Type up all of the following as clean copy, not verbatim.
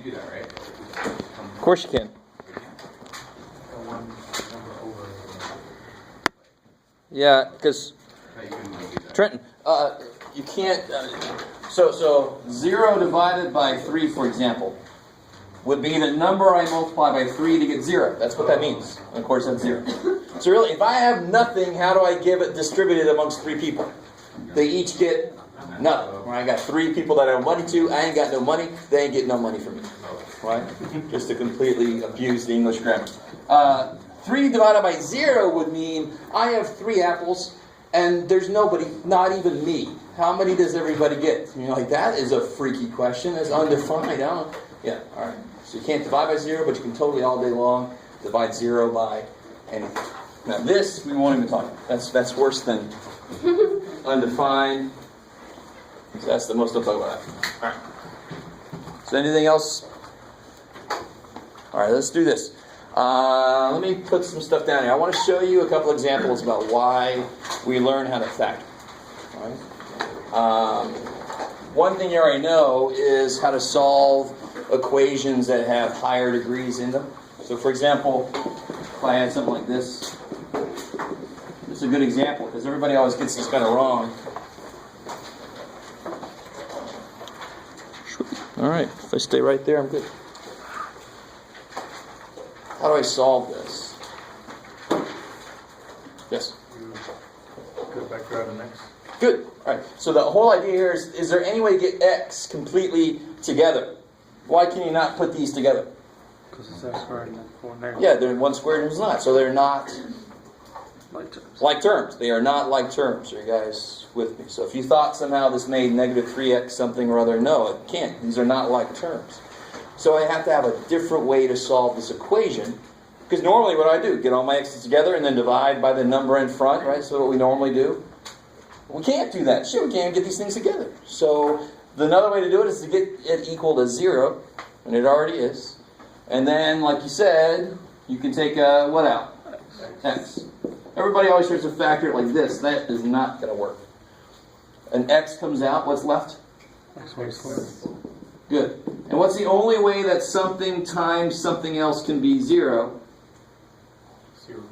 do that, right? Of course you can. Yeah, because Trenton, you can't. So 0 divided by 3, for example, would be the number I multiply by 3 to get 0. That's what that means. And of course, that's 0. So really, if I have nothing, how do I give it distributed amongst 3 people? They each get nothing. Right? I got 3 people that I owe money to. I ain't got no money. They ain't getting no money from me. Right? Just to completely abuse the English grammar. 3 divided by 0 would mean I have 3 apples and there's nobody, not even me. How many does everybody get? And you're like, that is a freaky question. It's undefined. I don't know. Yeah, all right. So you can't divide by 0, but you can totally all day long divide 0 by anything. Now this, we won't even talk about. That's worse than undefined. So that's the most we'll talk about that. All right. So anything else? All right, let's do this. Let me put some stuff down here. I want to show you a couple examples about why we learn how to factor. All right? One thing you already know is how to solve equations that have higher degrees in them. So for example, if I had something like this, this is a good example because everybody always gets this kind of wrong. All right, if I stay right there, I'm good. How do I solve this? Yes? Go back to an x. Good. All right. So the whole idea here is there any way to get x completely together? Why can you not put these together? Because it's x squared and then 4 negative. Yeah, they're 1 squared and it's not. So they're not Like terms. like terms. They are not like terms. Are you guys with me? So if you thought somehow this made negative 3x something or other, no, it can't. These are not like terms. So I have to have a different way to solve this equation. Because normally what I do, get all my x's together and then divide by the number in front, right? So what we normally do. We can't do that. Shit, we can't get these things together. So another way to do it is to get it equal to 0. And it already is. And then, like you said, you can take what out? X. Everybody always tries to factor it like this. That is not going to work. An x comes out. What's left? X squared. Good. And what's the only way that something times something else can be 0? 0.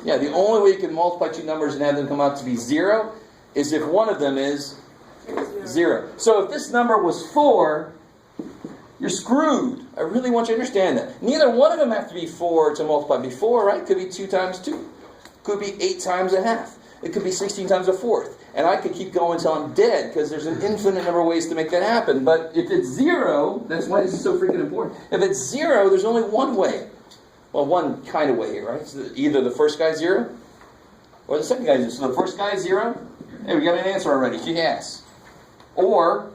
Yeah, the only way you can multiply 2 numbers and have them come out to be 0 is if one of them is 0. So if this number was 4, you're screwed. I really want you to understand that. Neither one of them have to be 4 to multiply by 4, right? It could be 2 times 2. Could be 8 times a half. It could be 16 times a fourth. And I could keep going until I'm dead because there's an infinite number of ways to make that happen. But if it's 0, that's why this is so freaking important. If it's 0, there's only one way. Well, one kind of way here, right? So either the first guy's 0 or the second guy's 0. So the first guy's 0. Hey, we got an answer already. Yes. Or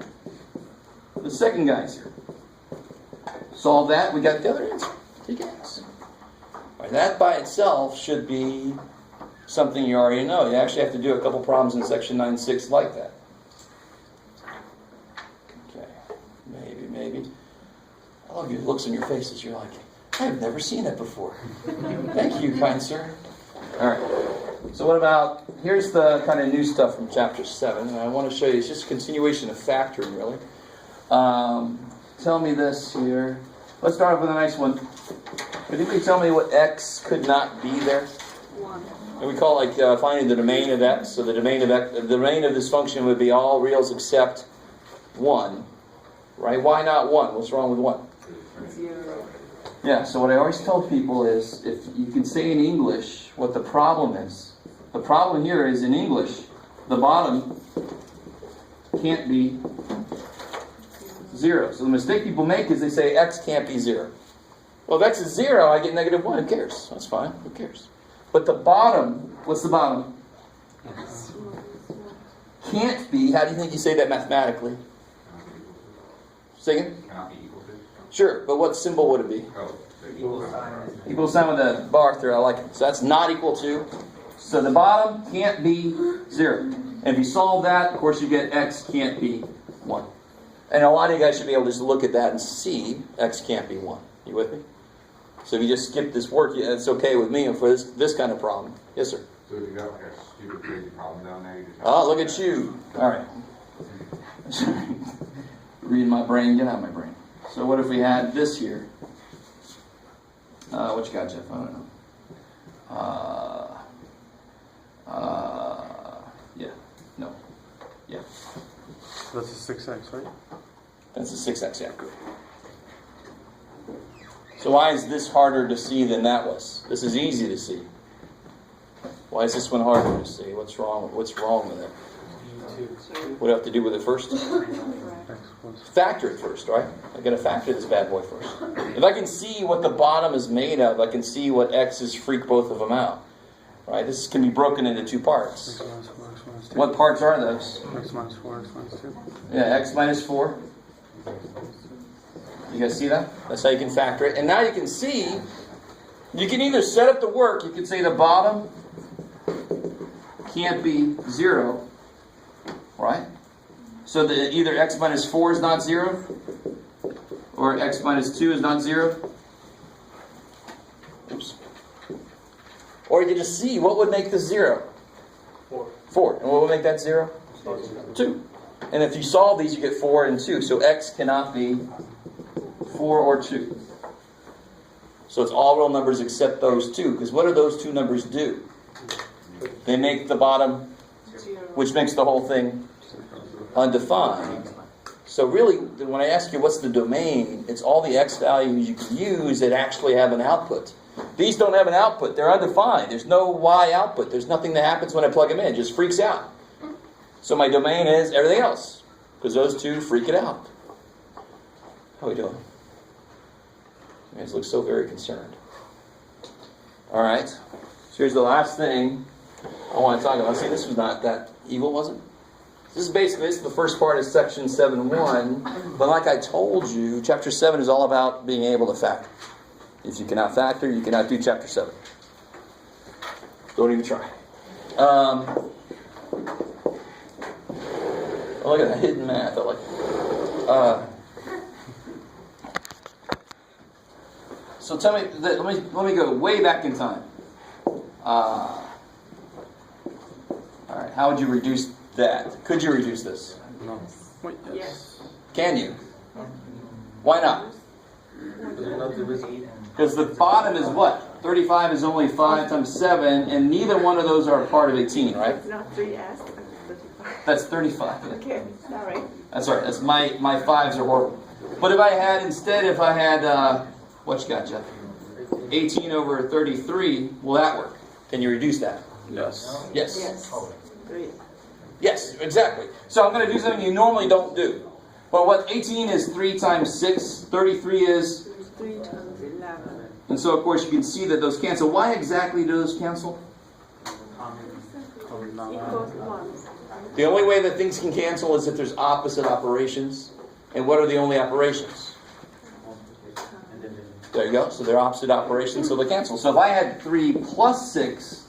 the second guy's 0. Solve that, we got the other answer. Take X. Right, that by itself should be something you already know. You actually have to do a couple problems in section 9.6 like that. Okay, maybe. I love your looks on your faces. You're like, I've never seen that before. Thank you, kind sir. All right. So what about, here's the kind of new stuff from chapter 7. And I want to show you, it's just a continuation of factoring, really. Tell me this here. Let's start off with a nice one. Could anybody tell me what x could not be there? 1. And we call it like finding the domain of x. So the domain of x, the domain of this function would be all reals except 1. Right? Why not 1? What's wrong with 1? 0. Yeah, so what I always tell people is, if you can say in English what the problem is. The problem here is in English, the bottom can't be 0. So the mistake people make is they say x can't be 0. Well, if x is 0, I get negative 1. Who cares? That's fine. Who cares? But the bottom, what's the bottom? Can't be. How do you think you say that mathematically? Say again? Cannot be equal to. Sure, but what symbol would it be? Oh, the equal sign. Equal sign with a bar through. I like it. So that's not equal to. So the bottom can't be 0. And if you solve that, of course you get x can't be 1. And a lot of you guys should be able to just look at that and see x can't be 1. You with me? So if you just skip this work, it's okay with me for this kind of problem. Yes, sir? So if you got like a stupid crazy problem down there, you just Oh, look at you. All right. Reading my brain. Get out of my brain. So what if we had this here? What you got, Jeff? I don't know. Yeah. No. Yeah. That's a 6x, right? That's a 6x, yeah. So why is this harder to see than that was? This is easy to see. Why is this one harder to see? What's wrong with it? What do I have to do with it first? X plus. Factor it first, right? I got to factor this bad boy first. If I can see what the bottom is made of, I can see what x's freak both of them out. Right? This can be broken into two parts. X minus 4, X minus 2. What parts are those? X minus 4, X minus 2. Yeah, x minus 4. You guys see that? That's how you can factor it. And now you can see, you can either set up the work, you can say the bottom can't be 0, right? So that either x minus 4 is not 0, or x minus 2 is not 0. Oops. Or you can just see, what would make this 0? 4. And what would make that 0? 2. And if you solve these, you get 4 and 2. So x cannot be 4 or 2. So it's all real numbers except those two. Because what do those two numbers do? They make the bottom, which makes the whole thing undefined. So really, when I ask you what's the domain, it's all the x values you can use that actually have an output. These don't have an output. They're undefined. There's no y output. There's nothing that happens when I plug them in. It just freaks out. So my domain is everything else. Because those two freak it out. How are we doing? You guys look so very concerned. All right. So here's the last thing I want to talk about. See, this was not that evil, was it? This is the first part of section 7.1. But like I told you, chapter 7 is all about being able to factor. If you cannot factor, you cannot do chapter 7. Don't even try. Oh, look at that hidden math. I like it. So tell me, let me go way back in time. All right, how would you reduce that? Could you reduce this? No. Wait, yes. Can you? Why not? Because the bottom is what? 35 is only 5 times 7, and neither one of those are a part of 18, right? It's not 3s, That's that's 35. 35. Okay, sorry. That's all right. That's my 5s are horrible. But if I had, what you got, Jeff? 18 over 33, will that work? Can you reduce that? Yes. Yes. Yes. 3. Yes, exactly. So I'm going to do something you normally don't do. But what 18 is 3 times 6, 33 is... 3 times 11. And so, of course, you can see that those cancel. Why exactly do those cancel? Equals 1. The only way that things can cancel is if there's opposite operations. And what are the only operations? There you go. So they're opposite operations, so they cancel. So if I had 3 plus 6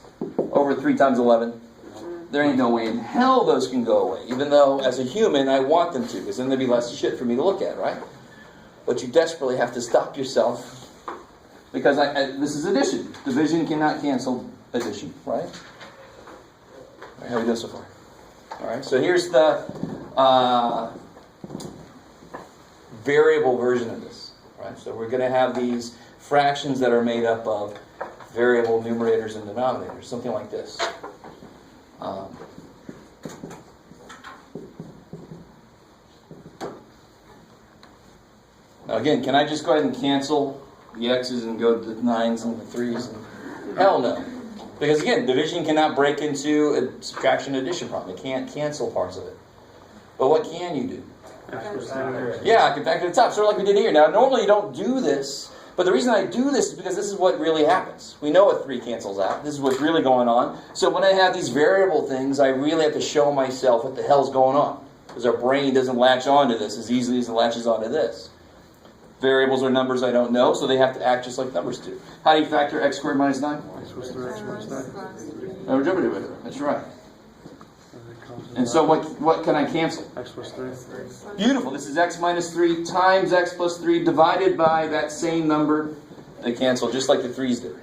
over 3 times 11, there ain't no way in hell those can go away. Even though, as a human, I want them to, because then there'd be less shit for me to look at, right? But you desperately have to stop yourself, because this is addition. Division cannot cancel addition, right? All right, how are we doing so far? All right, so here's the variable version of this. Right, so we're going to have these fractions that are made up of variable numerators and denominators, something like this. Now again, can I just go ahead and cancel the x's and go to the 9s and the 3s? Hell no. Because again, division cannot break into a subtraction addition problem. It can't cancel parts of it. But what can you do? Yeah, I can factor to the top, sort of like we did here. Now, normally you don't do this, but the reason I do this is because this is what really happens. We know what 3 cancels out. This is what's really going on. So when I have these variable things, I really have to show myself what the hell's going on. Because our brain doesn't latch onto this as easily as it latches onto this. Variables are numbers I don't know, so they have to act just like numbers do. How do you factor x squared minus 9? X plus 3, X minus 9. That's right. And so what can I cancel? X plus 3. Beautiful. This is x minus 3 times x plus 3 divided by that same number. They cancel just like the 3's did.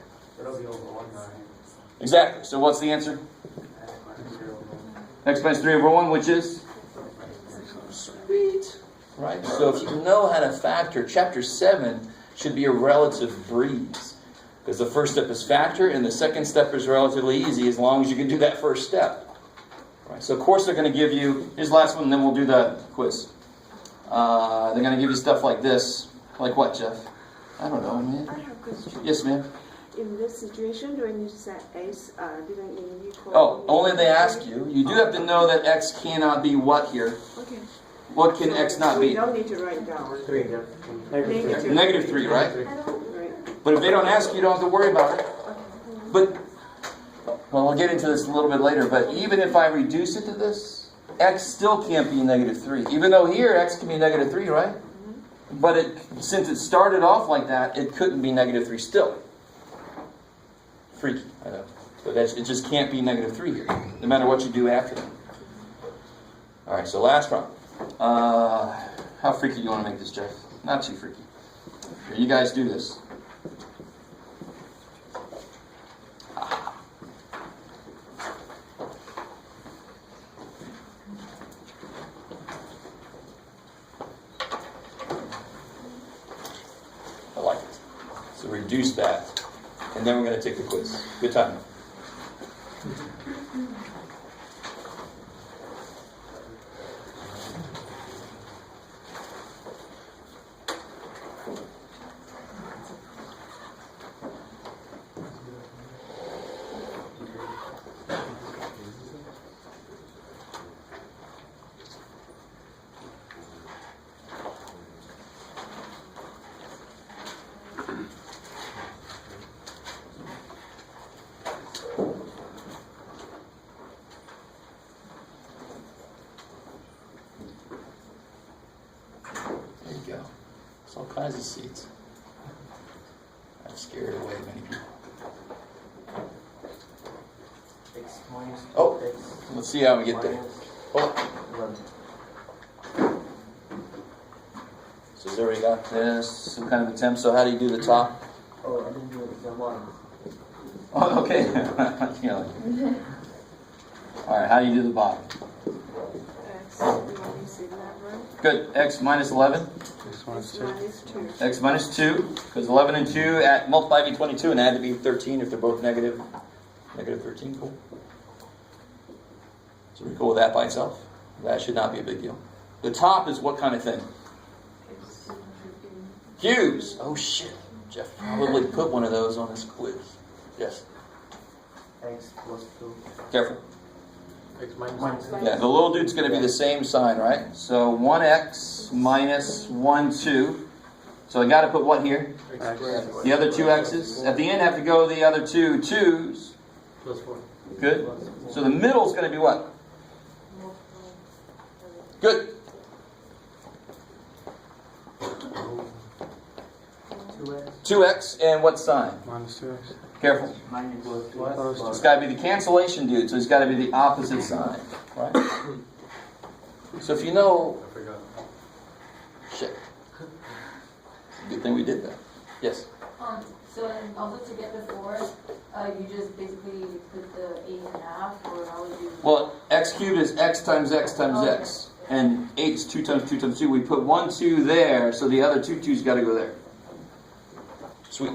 Exactly. So what's the answer? X minus 3 over 1, which is? Sweet. right? So if you know how to factor, chapter 7 should be a relative breeze. Because the first step is factor, and the second step is relatively easy as long as you can do that first step. Right? So of course they're going to give you, here's the last one, and then we'll do the quiz. They're going to give you stuff like this. Like what, Jeff? I don't know, man. I have a question. Yes, ma'am. In this situation, do I need to set x different in equal? Oh, only they ask you. You do have to know that x cannot be what here? Okay. What can x not We be? don't need to write down. Negative. Negative 3, right? Right. But if they don't ask you, you don't have to worry about it. But, well, we'll get into this a little bit later, but even if I reduce it to this, x still can't be negative 3. Even though here, x can be negative 3, right? But since it started off like that, it couldn't be negative 3 still. Freaky, I know. But it just can't be negative 3 here, no matter what you do after that. All right, so last problem. How freaky do you want to make this, Jeff? Not too freaky. Here, you guys do this. I like it. So reduce that, and then we're going to take the quiz. Good time. There you go. There's all kinds of seeds. I've scared away many people. Oh, let's see how we get there. Oh. So he's already got this, some kind of attempt. So how do you do the top? Oh, I didn't do it because I'm on. Oh, okay. Yeah. All right, how do you do the bottom? X minus 11. Good. X minus 11. This one's X 2. minus 2. X minus 2. Because 11 and 2 multiply by 22 and add to be 13 if they're both negative. Negative 13, cool. So we're cool with that by itself. That should not be a big deal. The top is what kind of thing? Cubes. Oh shit. Jeff probably put one of those on his quiz. Yes. X plus 2. Careful. X minus 2. Yeah, the little dude's going to be the same sign, right? So 1x minus 1, 2. So I got to put what here? X squared. The other two x's. At the end have to go the other two 2's. Plus 4. Good. So the middle's going to be what? Good. 2x. 2x and what sign? Minus 2x. Careful. Minus It's got to be the cancellation dude, so it's got to be the opposite sign, right? So if you know, I forgot. shit. Good thing we did that. Yes. So and also to get the 4, you just basically put the 8 in half, or how would you? Well, x cubed is x times x times x, and 8 is 2 times 2 times 2. We put 1 2 there, so the other two 2's got to go there. Sweet.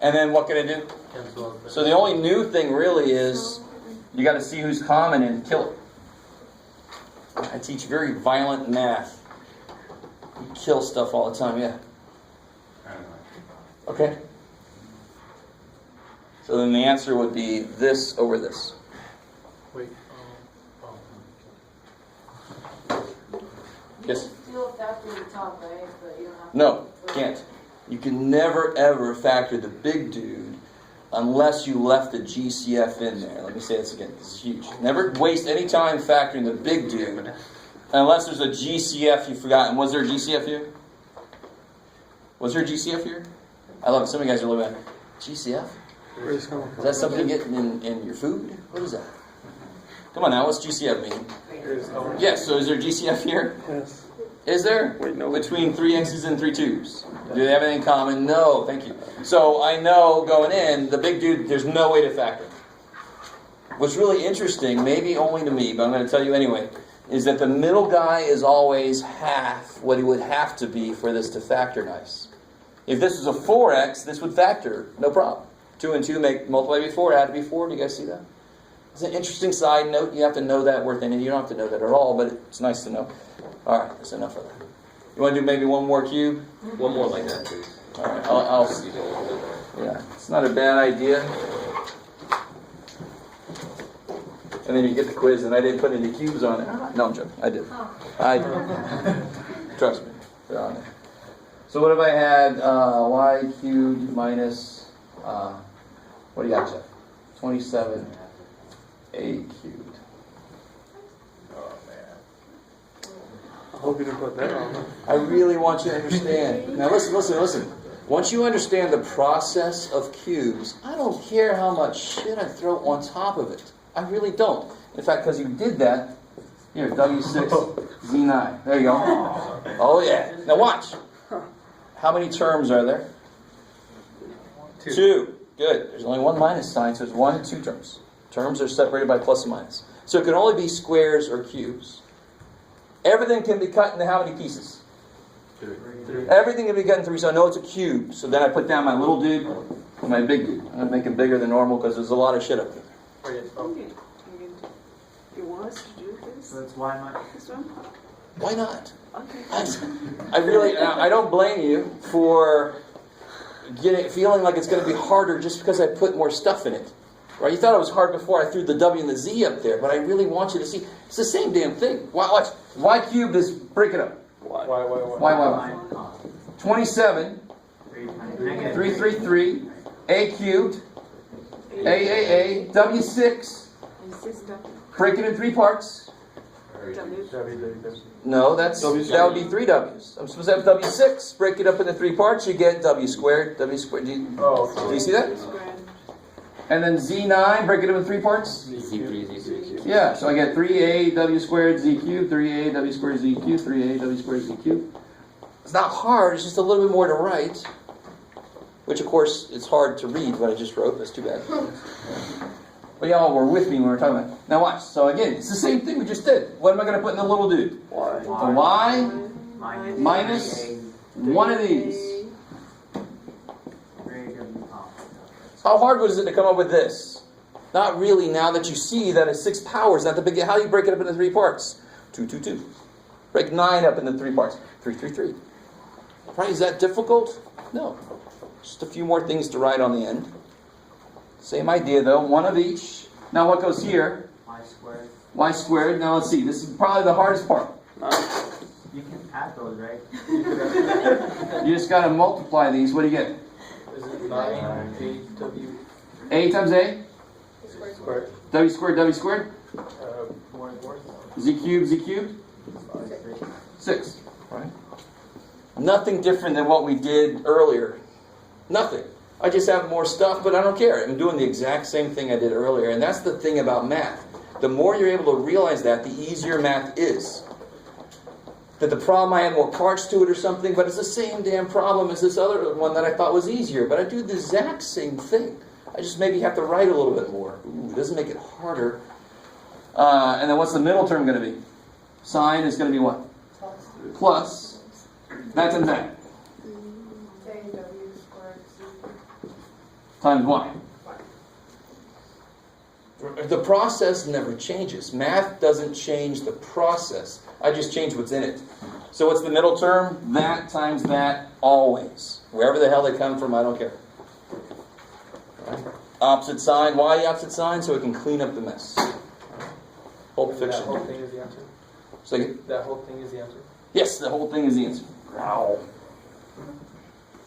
And then what can I do? Cancel out. So the only new thing really is you got to see who's common and kill it. I teach very violent math. You kill stuff all the time, yeah. Okay. So then the answer would be this over this. Wait. Yes? Still factor the top, right? But you don't have to. No, can't. You can never ever factor the big dude unless you left the GCF in there. Let me say this again. This is huge. Never waste any time factoring the big dude unless there's a GCF you've forgotten. Was there a GCF here? Was there a GCF here? I love it. Some of you guys are looking at GCF. Where's this coming Is from? that something you get in your food? What is that? Come on now. What's GCF mean? Yes. So is there GCF here? Yes. Is there? Wait, no. Between 3 x's and 3 2's. Do they have anything in common? No, thank you. So I know going in, the big dude, there's no way to factor. What's really interesting, maybe only to me, but I'm going to tell you anyway, is that the middle guy is always half what it would have to be for this to factor nice. If this was a 4x, this would factor, no problem. 2 and 2 multiply by 4, it had to be 4. Do you guys see that? It's an interesting side note. You have to know that word thing, and you don't have to know that at all, but it's nice to know. All right, that's enough of that. You want to do maybe one more cube? One more like that, please. All right, I'll yeah, it's not a bad idea. And then you get the quiz, and I didn't put any cubes on it. No, I'm joking. I did. I did. Trust me, they're on there. So what have I had? Y cubed minus, what do you got, Jeff? 27 A cubed. Oh, man. I hope you didn't put that on. I really want you to understand. Now listen. Once you understand the process of cubes, I don't care how much shit I throw on top of it. I really don't. In fact, because you did that, here, W6, Z9. There you go. Oh, yeah. Now watch. How many terms are there? 2. Good. There's only one minus sign, so there's 1 and 2 terms. Terms are separated by plus and minus. So it can only be squares or cubes. Everything can be cut into how many pieces? 3. Everything can be cut in 3, so I know it's a cube. So then I put down my little dude and my big dude. I'm going to make it bigger than normal because there's a lot of shit up there. Okay. You want us to do this? So that's why not? This one? Why not? Okay. I don't blame you for feeling like it's going to be harder just because I put more stuff in it. Right? You thought it was hard before I threw the W and the Z up there, but I really want you to see it's the same damn thing. Watch. Y cubed is, break it up. Y. 27, 333, A cubed, A, W6, break it in 3 parts. No, that would be 3 W's. I'm supposed to have W6, break it up into 3 parts, you get W squared. Do you see that? And then Z9, break it up into 3 parts. Z3, Z3. Yeah, so I get 3A W squared Z cubed, 3A W squared Z cubed, 3A W squared Z cubed. It's not hard, it's just a little bit more to write. Which, of course, it's hard to read what I just wrote. That's too bad. But y'all were with me when we were talking about it. Now watch. So again, it's the same thing we just did. What am I going to put in the little dude? A Y minus one of these. How hard was it to come up with this? Not really, now that you see that it's 6 powers. Not the big. How do you break it up into 3 parts? 2, 2, 2. Break 9 up into 3 parts. 3, 3, 3. Right? Is that difficult? No. Just a few more things to write on the end. Same idea though, 1 of each. Now what goes here? Y squared. Y squared. Now let's see, this is probably the hardest part. You can add those, right? You just got to multiply these. What do you get? Is it 9 W A times A? squared? W squared, W squared? 4 and 4. Z cubed, Z cubed? 6. Right? Nothing different than what we did earlier. Nothing. I just have more stuff, but I don't care. I'm doing the exact same thing I did earlier. And that's the thing about math. The more you're able to realize that, the easier math is. That the problem, I had more parts to it or something, but it's the same damn problem as this other one that I thought was easier. But I do the exact same thing. I just maybe have to write a little bit more. Ooh, it doesn't make it harder. And then what's the middle term going to be? Sine is going to be what? Plus. That times that. Times y. The process never changes. Math doesn't change the process. I just change what's in it. So what's the middle term? That times that, always. Wherever the hell they come from, I don't care. Opposite sign. Why the opposite sign? So it can clean up the mess. Pulp Fiction. That whole thing is the answer? That whole thing is the answer? Yes, the whole thing is the answer. Wow.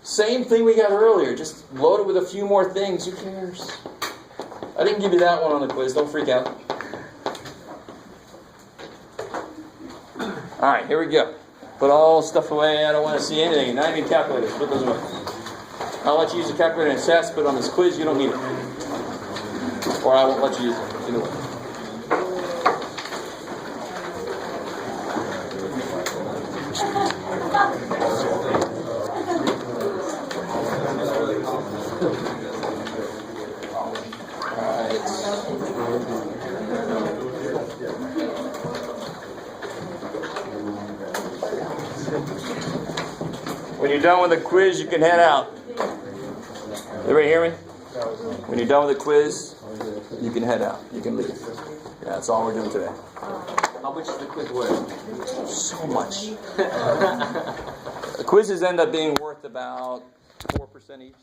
Same thing we got earlier. Just load it with a few more things. Who cares? I didn't give you that one on the quiz. Don't freak out. Alright, here we go. Put all stuff away. I don't want to see anything. Not even calculators. Put those away. I'll let you use a calculator in SAS, but on this quiz, you don't need it. Or I won't let you use it. Either way. When you're done with the quiz, you can head out. Everybody hear me? When you're done with the quiz, you can head out. You can leave. Yeah, that's all we're doing today. How much is the quiz worth? So much. The quizzes end up being worth about 4% each.